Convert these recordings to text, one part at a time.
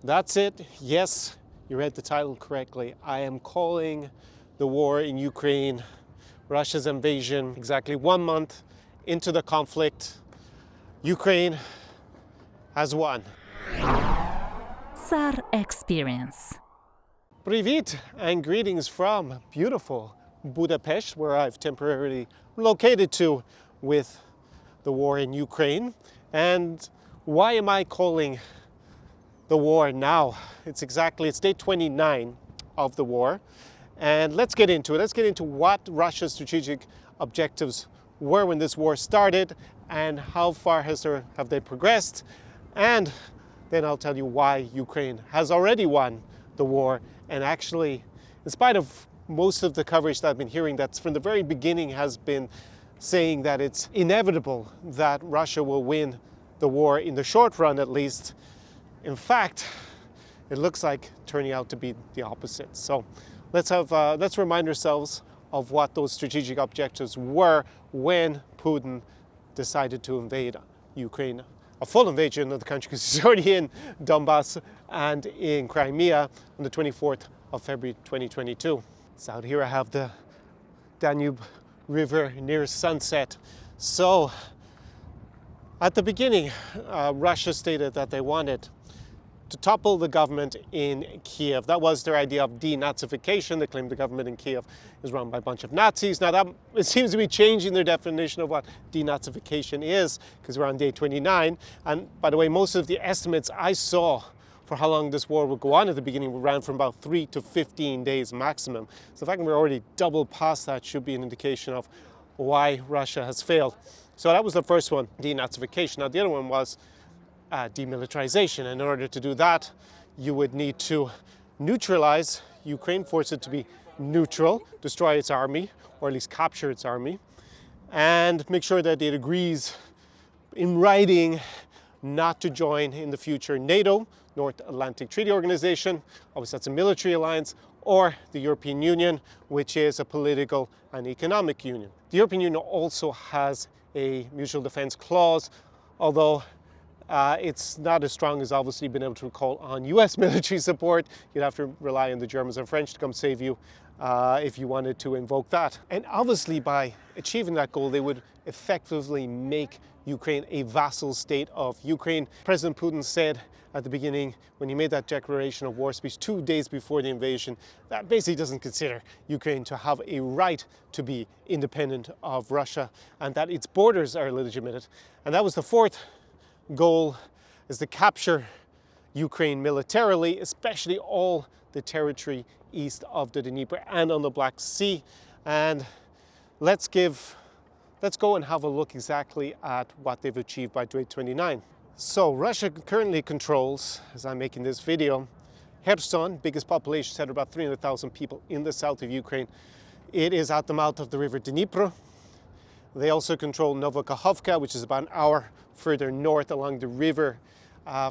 That's it. Yes, you read the title correctly. I am calling the war in Ukraine, Russia's invasion, exactly 1 month into the conflict. Ukraine has won. SAR Experience. Привit and greetings from beautiful Budapest, where I've temporarily relocated to with the war in Ukraine. And why am I calling the war now? It's day 29 of the war. And let's get into it. Let's get into what Russia's strategic objectives were when this war started and how far have they progressed. And then I'll tell you why Ukraine has already won the war. And actually, in spite of most of the coverage that I've been hearing, that's from the very beginning has been saying that it's inevitable that Russia will win the war in the short run at least. In fact, it looks like turning out to be the opposite. So let's remind ourselves of what those strategic objectives were when Putin decided to invade Ukraine. A full invasion of the country, because he's already in Donbass and in Crimea on the 24th of February 2022. So out here I have the Danube River near sunset. So at the beginning, Russia stated that they wanted to topple the government in Kiev. That was their idea of denazification. They claimed the government in Kiev is run by a bunch of Nazis. Now it seems to be changing their definition of what denazification is, because we're on day 29. And by the way, most of the estimates I saw for how long this war would go on at the beginning ran from about 3 to 15 days maximum. So the fact that we're already double past that should be an indication of why Russia has failed. So that was the first one, denazification. Now the other one was demilitarization. And in order to do that, you would need to neutralize Ukraine, force it to be neutral, destroy its army, or at least capture its army, and make sure that it agrees in writing not to join in the future NATO, North Atlantic Treaty Organization, obviously that's a military alliance, or the European Union, which is a political and economic union. The European Union also has a mutual defense clause, although it's not as strong as obviously being able to call on US military support. You'd have to rely on the Germans and French to come save you if you wanted to invoke that. And obviously by achieving that goal, they would effectively make Ukraine a vassal state of Ukraine. President Putin said at the beginning, when he made that declaration of war speech 2 days before the invasion, that basically doesn't consider Ukraine to have a right to be independent of Russia and that its borders are illegitimate. And that was the fourth goal, is to capture Ukraine militarily, especially all the territory east of the Dnieper and on the Black Sea. And let's go and have a look exactly at what they've achieved by day 29. So Russia currently controls, as I'm making this video, Kherson, biggest population center, about 300,000 people in the south of Ukraine. It is at the mouth of the river Dnieper. They also control Novokakhovka, which is about an hour further north along the river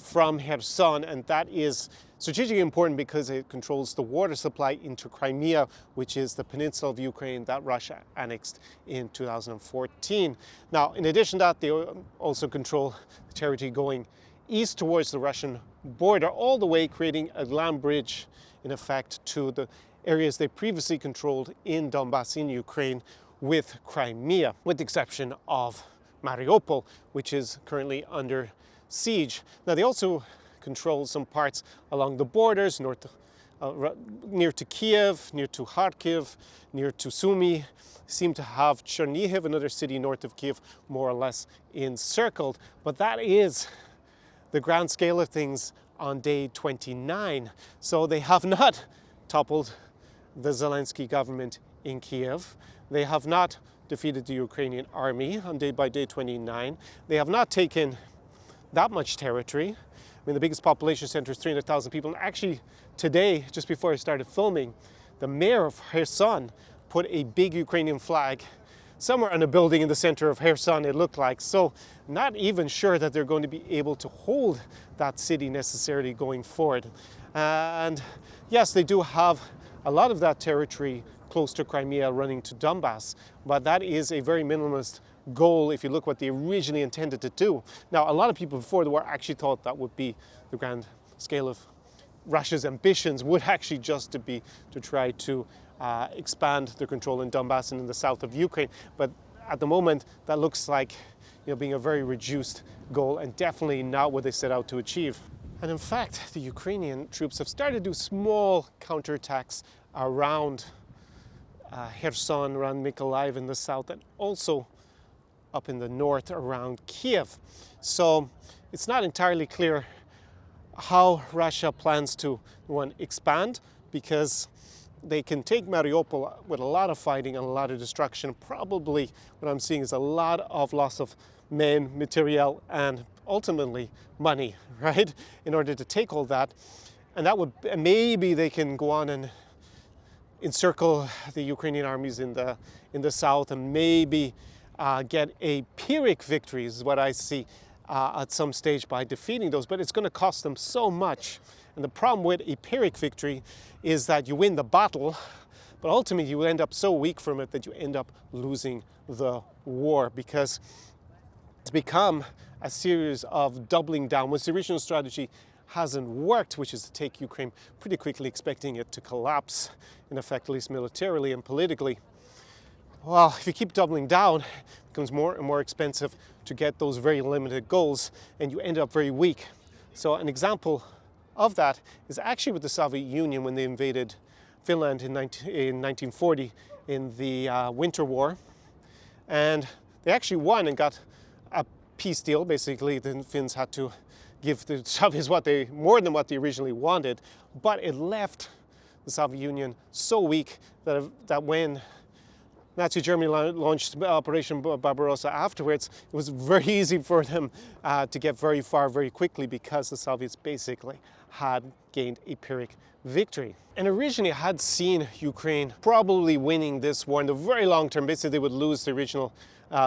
from Kherson, and that is strategically important because it controls the water supply into Crimea, which is the peninsula of Ukraine that Russia annexed in 2014. Now, in addition to that, they also control the territory going east towards the Russian border, all the way creating a land bridge, in effect, to the areas they previously controlled in Donbass in Ukraine with Crimea, with the exception of Mariupol, which is currently under siege. Now they also control some parts along the borders, near to Kiev, near to Kharkiv, near to Sumy, seem to have Chernihiv, another city north of Kiev, more or less encircled. But that is the grand scale of things on day 29. So they have not toppled the Zelensky government in Kiev. They have not defeated the Ukrainian army on day 29. They have not taken that much territory. I mean, the biggest population center is 300,000 people. And actually, today, just before I started filming, the mayor of Kherson put a big Ukrainian flag somewhere on a building in the center of Kherson, it looked like. So not even sure that they're going to be able to hold that city necessarily going forward. And yes, they do have a lot of that territory close to Crimea running to Donbass, but that is a very minimalist goal if you look what they originally intended to do. Now, a lot of people before the war actually thought that would be the grand scale of Russia's ambitions would actually just to try to expand their control in Donbass and in the south of Ukraine. But at the moment, that looks like being a very reduced goal and definitely not what they set out to achieve. And in fact, the Ukrainian troops have started to do small counterattacks around Kherson, around Mykolaiv in the south, and also up in the north around Kiev. So it's not entirely clear how Russia plans to, one, expand, because they can take Mariupol with a lot of fighting and a lot of destruction. Probably what I'm seeing is a lot of loss of men, material, and ultimately money, right? In order to take all that. And that would, maybe they can go on and encircle the Ukrainian armies in the south and maybe get a Pyrrhic victory, is what I see at some stage by defeating those. But it's going to cost them so much. And the problem with a Pyrrhic victory is that you win the battle, but ultimately you end up so weak from it that you end up losing the war, because it's become a series of doubling down. Once the original strategy hasn't worked, which is to take Ukraine pretty quickly, expecting it to collapse, in effect, at least militarily and politically. Well, if you keep doubling down, it becomes more and more expensive to get those very limited goals, and you end up very weak. So an example of that is actually with the Soviet Union when they invaded Finland in 1940 in the Winter War. And they actually won and got a peace deal. Basically, the Finns had to give the Soviets more than what they originally wanted, but it left the Soviet Union so weak that when Nazi Germany launched Operation Barbarossa afterwards, it was very easy for them to get very far very quickly, because the Soviets basically had gained a Pyrrhic victory. And originally I had seen Ukraine probably winning this war in the very long term. Basically, they would lose the original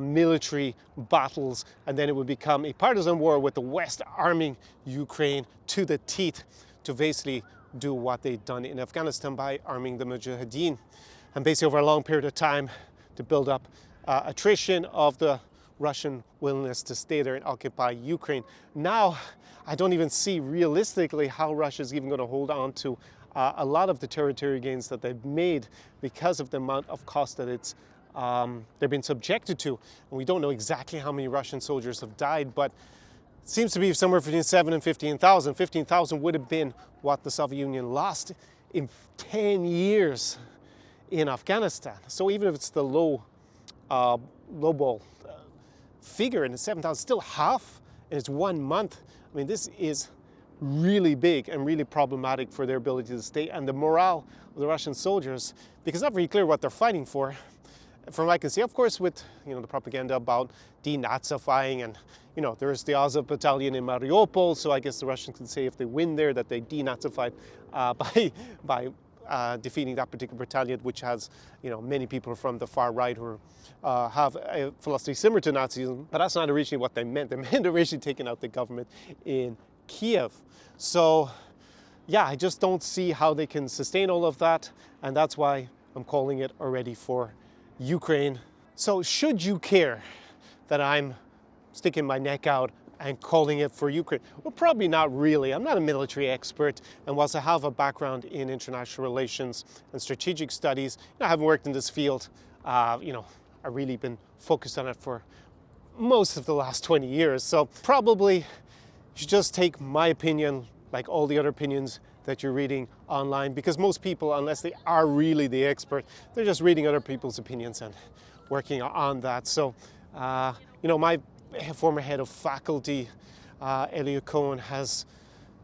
military battles, and then it would become a partisan war with the West arming Ukraine to the teeth to basically do what they'd done in Afghanistan by arming the Mujahideen. And basically over a long period of time to build up attrition of the Russian willingness to stay there and occupy Ukraine. Now, I don't even see realistically how Russia is even going to hold on to a lot of the territory gains that they've made, because of the amount of cost that they've been subjected to. And we don't know exactly how many Russian soldiers have died, but it seems to be somewhere between 7,000 and 15,000. 15,000 would have been what the Soviet Union lost in 10 years in Afghanistan. So even if it's the lowball figure, and it's 7,000, still half, and it's 1 month. I mean, this is really big and really problematic for their ability to stay, and the morale of the Russian soldiers, because it's not very clear what they're fighting for. From what I can see, of course, with the propaganda about denazifying, and there's the Azov battalion in Mariupol, so I guess the Russians can say if they win there that they denazified by defeating that particular battalion, which has many people from the far right who have a philosophy similar to Nazism. But that's not originally what they meant. They meant originally taking out the government in Kiev. So yeah, I just don't see how they can sustain all of that, and that's why I'm calling it already for Ukraine. So should you care that I'm sticking my neck out and calling it for Ukraine? Well, probably not really. I'm not a military expert, and whilst I have a background in international relations and strategic studies, I haven't worked in this field. I've really been focused on it for most of the last 20 years. So probably you should just take my opinion like all the other opinions that you're reading online, because most people, unless they are really the expert, they're just reading other people's opinions and working on that. So, my former head of faculty, Elliot Cohen, has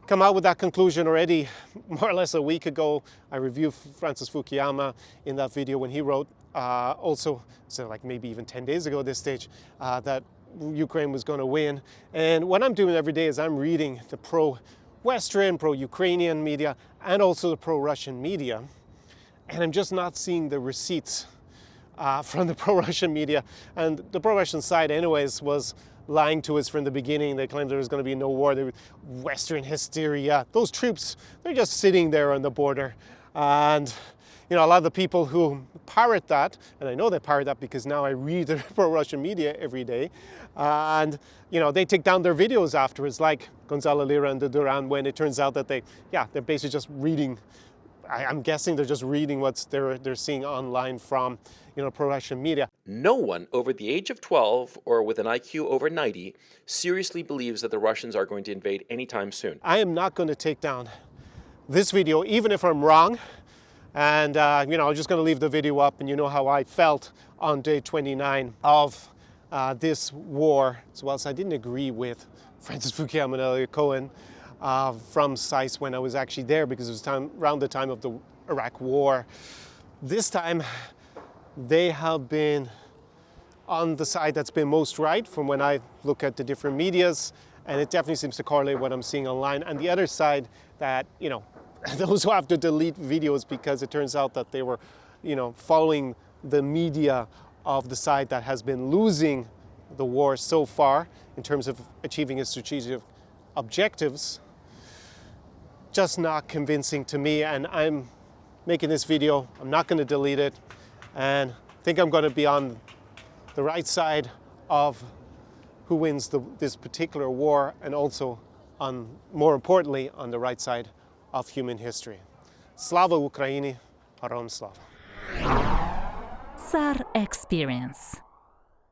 come out with that conclusion already more or less a week ago. I reviewed Francis Fukuyama in that video when he wrote so like maybe even 10 days ago at this stage, that Ukraine was going to win. And what I'm doing every day is I'm reading the pro-Western, pro-Ukrainian media, and also the pro-Russian media. And I'm just not seeing the receipts from the pro-Russian media. And the pro-Russian side anyways was lying to us from the beginning. They claimed there was going to be no war. There was Western hysteria. Those troops, they're just sitting there on the border. And you know, a lot of the people who parrot that, and I know they parrot that because now I read the pro-Russian media every day, and you know, they take down their videos afterwards, like Gonzalo Lira and the Duran, when it turns out that they're basically just reading. I'm guessing they're just reading what they're seeing online from, you know, pro-Russian media. No one over the age of 12 or with an IQ over 90 seriously believes that the Russians are going to invade anytime soon. I am not going to take down this video, even if I'm wrong. And, you know, I'm just going to leave the video up, and you know how I felt on day 29 of this war, as well as I didn't agree with Francis Fukuyama and Eliot Cohen from SAIS when I was actually there, because it was around the time of the Iraq War. This time, they have been on the side that's been most right from when I look at the different medias, and it definitely seems to correlate what I'm seeing online. And the other side that, you know, those who have to delete videos because it turns out that they were, you know, following the media of the side that has been losing the war so far in terms of achieving its strategic objectives, just not convincing to me. And I'm making this video, I'm not going to delete it, and I think I'm going to be on the right side of who wins this particular war, and also, more importantly, on the right side of human history. Slava Ukraini, Героям слава. SAR Experience.